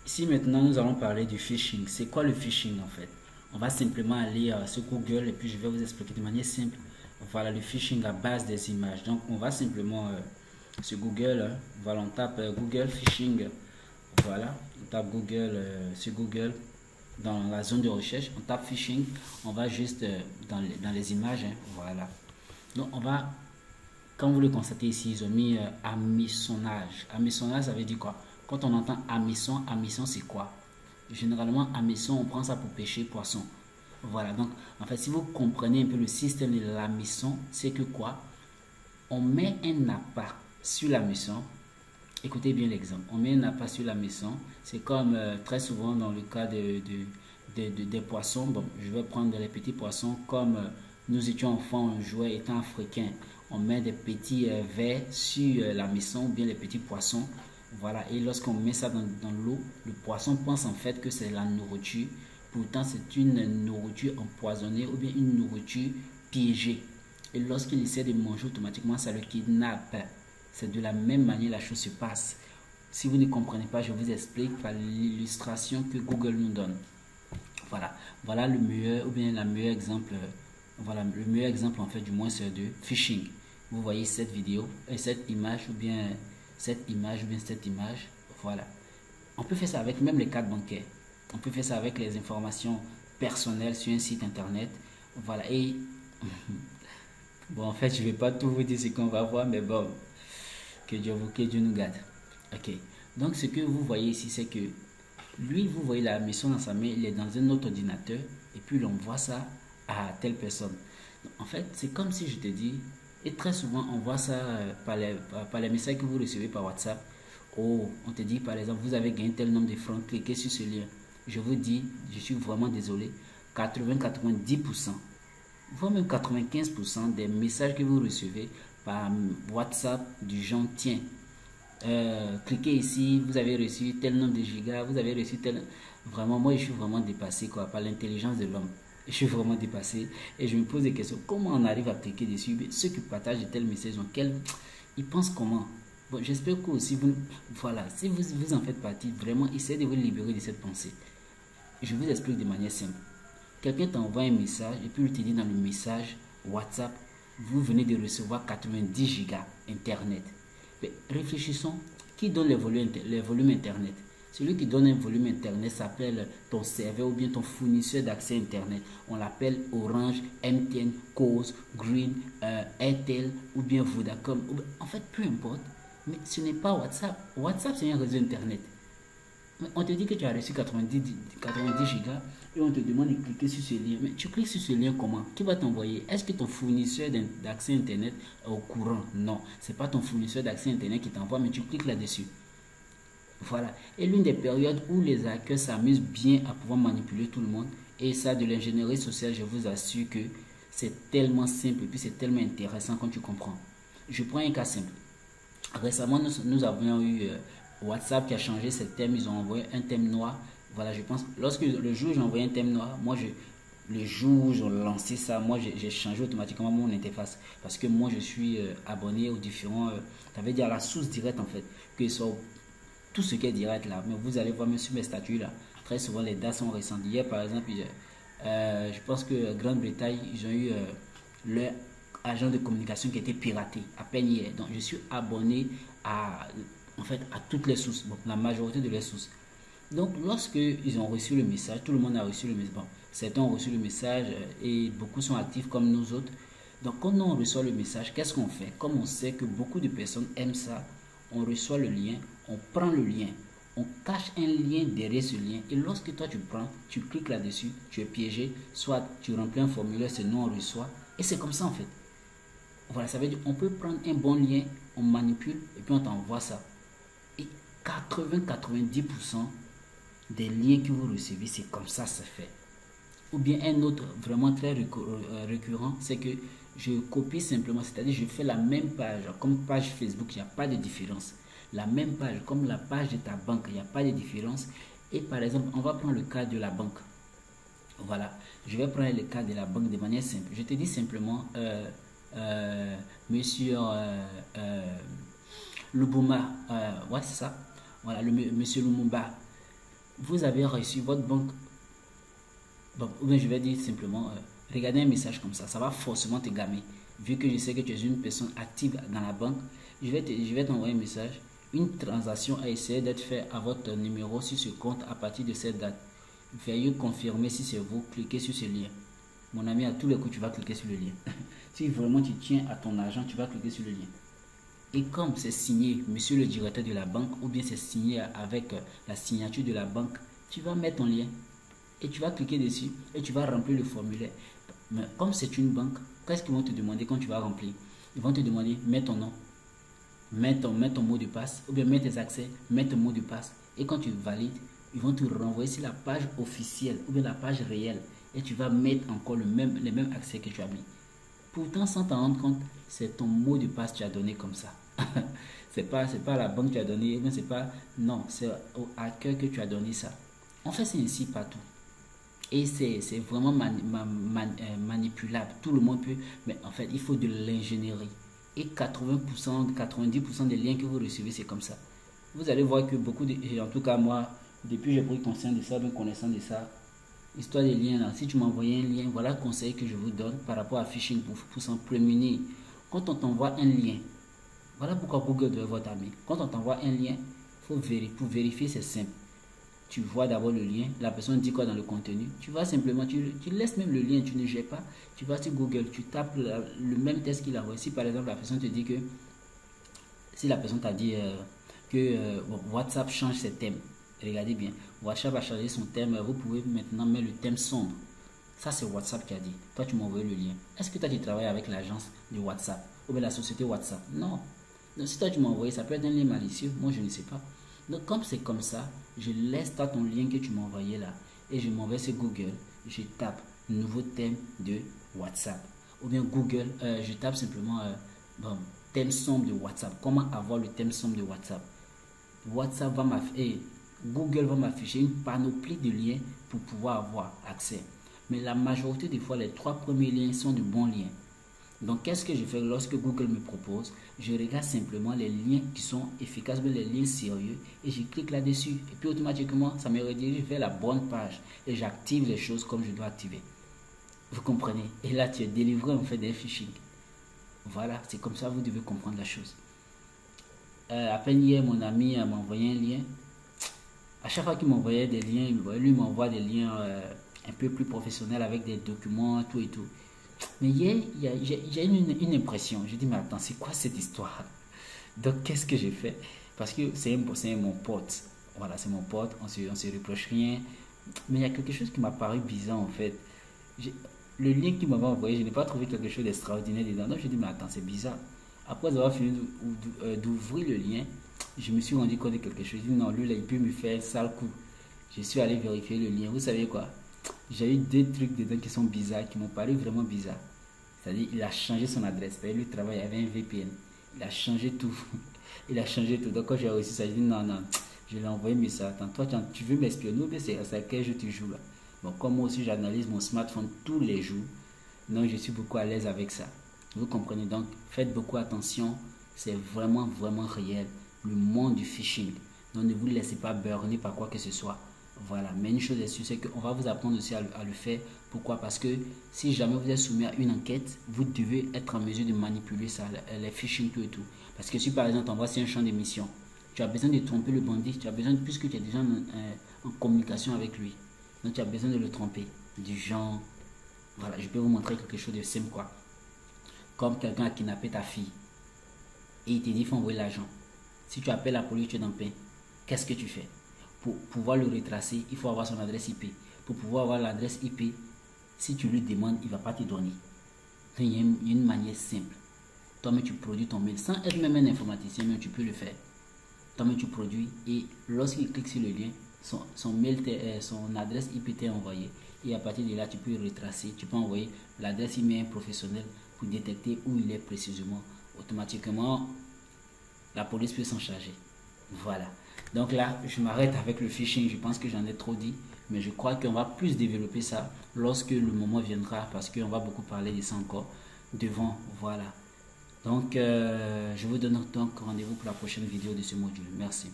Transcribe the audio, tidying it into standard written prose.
Ici maintenant, nous allons parler du phishing. C'est quoi le phishing en fait? On va simplement aller sur Google et puis je vais vous expliquer de manière simple. Voilà le phishing à base des images. Donc on va simplement sur Google, voilà, on tape Google phishing. Voilà, on tape Google sur Google dans la zone de recherche, on tape phishing, on va juste dans les images, hein, voilà. Donc on va, quand vous le constatez ici, ils ont mis hameçonnage. Hameçonnage, ça veut dire quoi? Quand on entend hameçon, hameçon c'est quoi? Généralement, hameçon, on prend ça pour pêcher poisson. Voilà, donc en fait, si vous comprenez un peu le système de l'hameçon, c'est que quoi? On met un appât sur l'hameçon. Écoutez bien l'exemple. On met un appât sur la maison. C'est comme très souvent dans le cas des poissons. Bon, je vais prendre les petits poissons comme nous étions enfants, on jouait étant africains. On met des petits vers sur la maison ou bien les petits poissons. Voilà. Et lorsqu'on met ça dans l'eau, le poisson pense en fait que c'est la nourriture. Pourtant, c'est une nourriture empoisonnée ou bien une nourriture piégée. Et lorsqu'il essaie de manger automatiquement, ça le kidnappe. C'est de la même manière la chose se passe. Si vous ne comprenez pas, je vous explique par l'illustration que Google nous donne. Voilà, voilà le meilleur ou bien la meilleur exemple. Voilà le meilleur exemple en fait du moins c'est de phishing. Vous voyez cette vidéo et cette image ou bien cette image ou bien cette image. Voilà. On peut faire ça avec même les cartes bancaires. On peut faire ça avec les informations personnelles sur un site internet. Voilà. Et bon, en fait, je ne vais pas tout vous dire ce qu'on va voir, mais bon, que Dieu nous garde. Ok. Donc, ce que vous voyez ici, c'est que lui, vous voyez la mission dans sa main, il est dans un autre ordinateur, et puis il envoie ça à telle personne. Donc, en fait, c'est comme si je te dis, et très souvent, on voit ça par les messages que vous recevez par WhatsApp. Oh, on te dit par exemple, vous avez gagné tel nombre de francs, cliquez sur ce lien. Je vous dis, je suis vraiment désolé, 80-90%, voire même 95% des messages que vous recevez par WhatsApp du genre tiens, cliquez ici, vous avez reçu tel nombre de gigas, vous avez reçu tel... Vraiment, moi je suis vraiment dépassé quoi, par l'intelligence de l'homme. Je suis vraiment dépassé et je me pose des questions. Comment on arrive à cliquer dessus? Ceux qui partagent de tels messages, ils pensent comment? Bon, j'espère que aussi vous... Voilà, si vous en faites partie, vraiment, essayez de vous libérer de cette pensée. Je vous explique de manière simple. Quelqu'un t'envoie un message et puis il te dit dans le message WhatsApp, vous venez de recevoir 90 gigas Internet. Mais réfléchissons, qui donne les volumes Internet? Celui qui donne un volume Internet s'appelle ton serveur ou bien ton fournisseur d'accès Internet. On l'appelle Orange, MTN, Cause, Green, Airtel ou bien Vodacom. En fait, peu importe. Mais ce n'est pas WhatsApp. WhatsApp, c'est un réseau Internet. On te dit que tu as reçu 90 gigas et on te demande de cliquer sur ce lien. Mais tu cliques sur ce lien comment? Qui va t'envoyer? Est-ce que ton fournisseur d'accès Internet est au courant? Non, ce n'est pas ton fournisseur d'accès Internet qui t'envoie, mais tu cliques là-dessus. Voilà. Et l'une des périodes où les hackers s'amusent bien à pouvoir manipuler tout le monde, et ça de l'ingénierie sociale, je vous assure que c'est tellement simple et puis c'est tellement intéressant quand tu comprends. Je prends un cas simple. Récemment, nous avons eu WhatsApp qui a changé ses thèmes. Ils ont envoyé un thème noir. Voilà, je pense. Lorsque le jour où j'ai envoyé un thème noir, le jour où j'ai lancé ça, moi, j'ai changé automatiquement mon interface. Parce que moi, je suis abonné aux différents. Ça veut dire à la source directe, en fait. Que ce soit tout ce qui est direct là. Mais vous allez voir, même sur mes statuts là, très souvent, les dates sont récentes. Hier, par exemple, je pense que Grande-Bretagne, ils ont eu leur agent de communication qui était piraté à peine hier. Donc je suis abonné à, en fait, à toutes les sources, bon, la majorité de les sources. Donc lorsque ils ont reçu le message, tout le monde a reçu le message. Bon, certains ont reçu le message et beaucoup sont actifs comme nous autres. Donc quand on reçoit le message, qu'est-ce qu'on fait? Comme on sait que beaucoup de personnes aiment ça, on reçoit le lien, on prend le lien, on cache un lien derrière ce lien et lorsque toi tu prends, tu cliques là-dessus, tu es piégé, soit tu remplis un formulaire, c'est non, on reçoit et c'est comme ça en fait. Voilà, ça veut dire on peut prendre un bon lien, on manipule et puis on t'envoie ça. Et 80-90% des liens que vous recevez, c'est comme ça c'est fait. Ou bien un autre vraiment très récurrent, c'est que je copie simplement, c'est-à-dire je fais la même page comme page Facebook, il n'y a pas de différence. La même page comme la page de ta banque, il n'y a pas de différence. Et par exemple, on va prendre le cas de la banque. Voilà, je vais prendre le cas de la banque de manière simple. Je te dis simplement, monsieur Lubuma, ouais c'est ça, voilà, monsieur Lumumba, vous avez reçu votre banque, bon, ou bien je vais dire simplement, regardez un message comme ça va forcément te gamer. Vu que je sais que tu es une personne active dans la banque, je vais t'envoyer un message. Une transaction a essayé d'être faite à votre numéro sur ce compte à partir de cette date. Veuillez confirmer si c'est vous, cliquez sur ce lien. Mon ami, à tous les coups, tu vas cliquer sur le lien. Si vraiment tu tiens à ton argent, tu vas cliquer sur le lien. Et comme c'est signé monsieur le directeur de la banque, ou bien c'est signé avec la signature de la banque, tu vas mettre ton lien et tu vas cliquer dessus et tu vas remplir le formulaire. Mais comme c'est une banque, qu'est-ce qu'ils vont te demander quand tu vas remplir? Ils vont te demander, mets ton nom, mets ton mot de passe, ou bien mets tes accès, mets ton mot de passe. Et quand tu valides, ils vont te renvoyer sur la page officielle ou bien la page réelle. Et tu vas mettre encore les mêmes accès que tu as mis. Pourtant, sans t'en rendre compte, c'est ton mot de passe que tu as donné comme ça. c'est pas la banque que tu as donné, mais c'est pas, non, c'est au hacker que tu as donné ça. En fait, c'est ainsi partout. Et c'est vraiment manipulable. Tout le monde peut, mais en fait, il faut de l'ingénierie. Et 80%, 90% des liens que vous recevez, c'est comme ça. Vous allez voir que beaucoup de, en tout cas moi, depuis que j'ai pris conscience de ça, bien connaissant de ça, histoire des liens là, si tu m'envoies un lien, voilà le conseil que je vous donne par rapport à phishing pour s'en prémunir. Quand on t'envoie un lien, voilà pourquoi Google doit votre ami. Quand on t'envoie un lien, pour vérifier, c'est simple. Tu vois d'abord le lien, la personne dit quoi dans le contenu. Tu vas simplement, tu laisses même le lien, tu ne jettes pas. Tu vas sur Google, tu tapes le même test qu'il a envoyé. Si par exemple la personne te dit que, si la personne t'a dit que WhatsApp change ses thèmes, regardez bien, WhatsApp a changé son thème, vous pouvez maintenant mettre le thème sombre. Ça c'est WhatsApp qui a dit. Toi tu m'as envoyé le lien. Est-ce que toi tu travailles avec l'agence du WhatsApp ou bien la société WhatsApp? Non. Donc si toi tu m'as envoyé, ça peut être un lien malicieux, moi je ne sais pas. Donc comme c'est comme ça, je laisse toi ton lien que tu m'as envoyé là et je m'en vais sur Google, je tape nouveau thème de WhatsApp. Ou bien Google, je tape simplement bon, thème sombre de WhatsApp. Comment avoir le thème sombre de WhatsApp? WhatsApp va m'afficher, Google va m'afficher une panoplie de liens pour pouvoir avoir accès. Mais la majorité des fois, les 3 premiers liens sont de bons liens. Donc, qu'est-ce que je fais lorsque Google me propose? Je regarde simplement les liens qui sont efficaces, les liens sérieux, et je clique là-dessus. Et puis, automatiquement, ça me redirige vers la bonne page. Et j'active les choses comme je dois activer. Vous comprenez? Et là, tu es délivré en fait des phishing. Voilà, c'est comme ça que vous devez comprendre la chose. À peine hier, mon ami m'a envoyé un lien. À chaque fois qu'il m'envoyait des liens, lui m'envoie des liens un peu plus professionnels avec des documents, tout et tout. Mais hier, j'ai une impression. Je dis, mais attends, c'est quoi cette histoire? Donc, qu'est-ce que j'ai fait? Parce que c'est mon pote. Voilà, c'est mon pote. On se reproche rien. Mais il y a quelque chose qui m'a paru bizarre, en fait. Le lien qu'il m'avait envoyé, je n'ai pas trouvé quelque chose d'extraordinaire dedans. Donc, je dis, mais attends, c'est bizarre. Après avoir fini d'ouvrir le lien, je me suis rendu compte de quelque chose. Je dis, non, lui, là, il peut me faire un sale coup. Je suis allé vérifier le lien. Vous savez quoi? J'ai eu deux trucs dedans qui sont bizarres, qui m'ont paru vraiment bizarres. C'est-à-dire, il a changé son adresse. Lui travaille avec un VPN. Il a changé tout. Il a changé tout. Donc, quand j'ai reçu ça, j'ai dit non, non. Je lui ai envoyé un message. Attends, toi, tu veux m'espionner ou bien c'est à quel jeu tu joues là? Bon, comme moi aussi, j'analyse mon smartphone tous les jours. Donc, je suis beaucoup à l'aise avec ça. Vous comprenez? Donc, faites beaucoup attention. C'est vraiment, vraiment réel. Le monde du phishing. Donc, ne vous laissez pas burner par quoi que ce soit. Voilà, mais une chose est sûre, c'est qu'on va vous apprendre aussi à le faire. Pourquoi? Parce que si jamais vous êtes soumis à une enquête, vous devez être en mesure de manipuler ça, les phishing, tout et tout. Parce que si par exemple, on voit c'est un champ d'émission, tu as besoin de tromper le bandit, tu as besoin, puisque tu es déjà en communication avec lui, donc tu as besoin de le tromper. Du genre, voilà, je peux vous montrer quelque chose de simple, quoi. Comme quelqu'un a kidnappé ta fille et il te dit qu'il faut envoyer l'argent. Si tu appelles la police, tu es dans le pain. Qu'est-ce que tu fais? Pour pouvoir le retracer, il faut avoir son adresse IP. Pour pouvoir avoir l'adresse IP, si tu lui demandes, il ne va pas te donner. Donc, il y a une manière simple. Toi-même, tu produis ton mail. Sans être même un informaticien, mais tu peux le faire. Toi-même, tu produis. Et lorsqu'il clique sur le lien, son mail, son adresse IP t'est envoyée. Et à partir de là, tu peux retracer. Tu peux envoyer l'adresse email professionnelle pour détecter où il est précisément. Automatiquement, la police peut s'en charger. Voilà. Donc là, je m'arrête avec le phishing. Je pense que j'en ai trop dit. Mais je crois qu'on va plus développer ça lorsque le moment viendra. Parce qu'on va beaucoup parler de ça encore devant. Voilà. Donc, je vous donne donc rendez-vous pour la prochaine vidéo de ce module. Merci.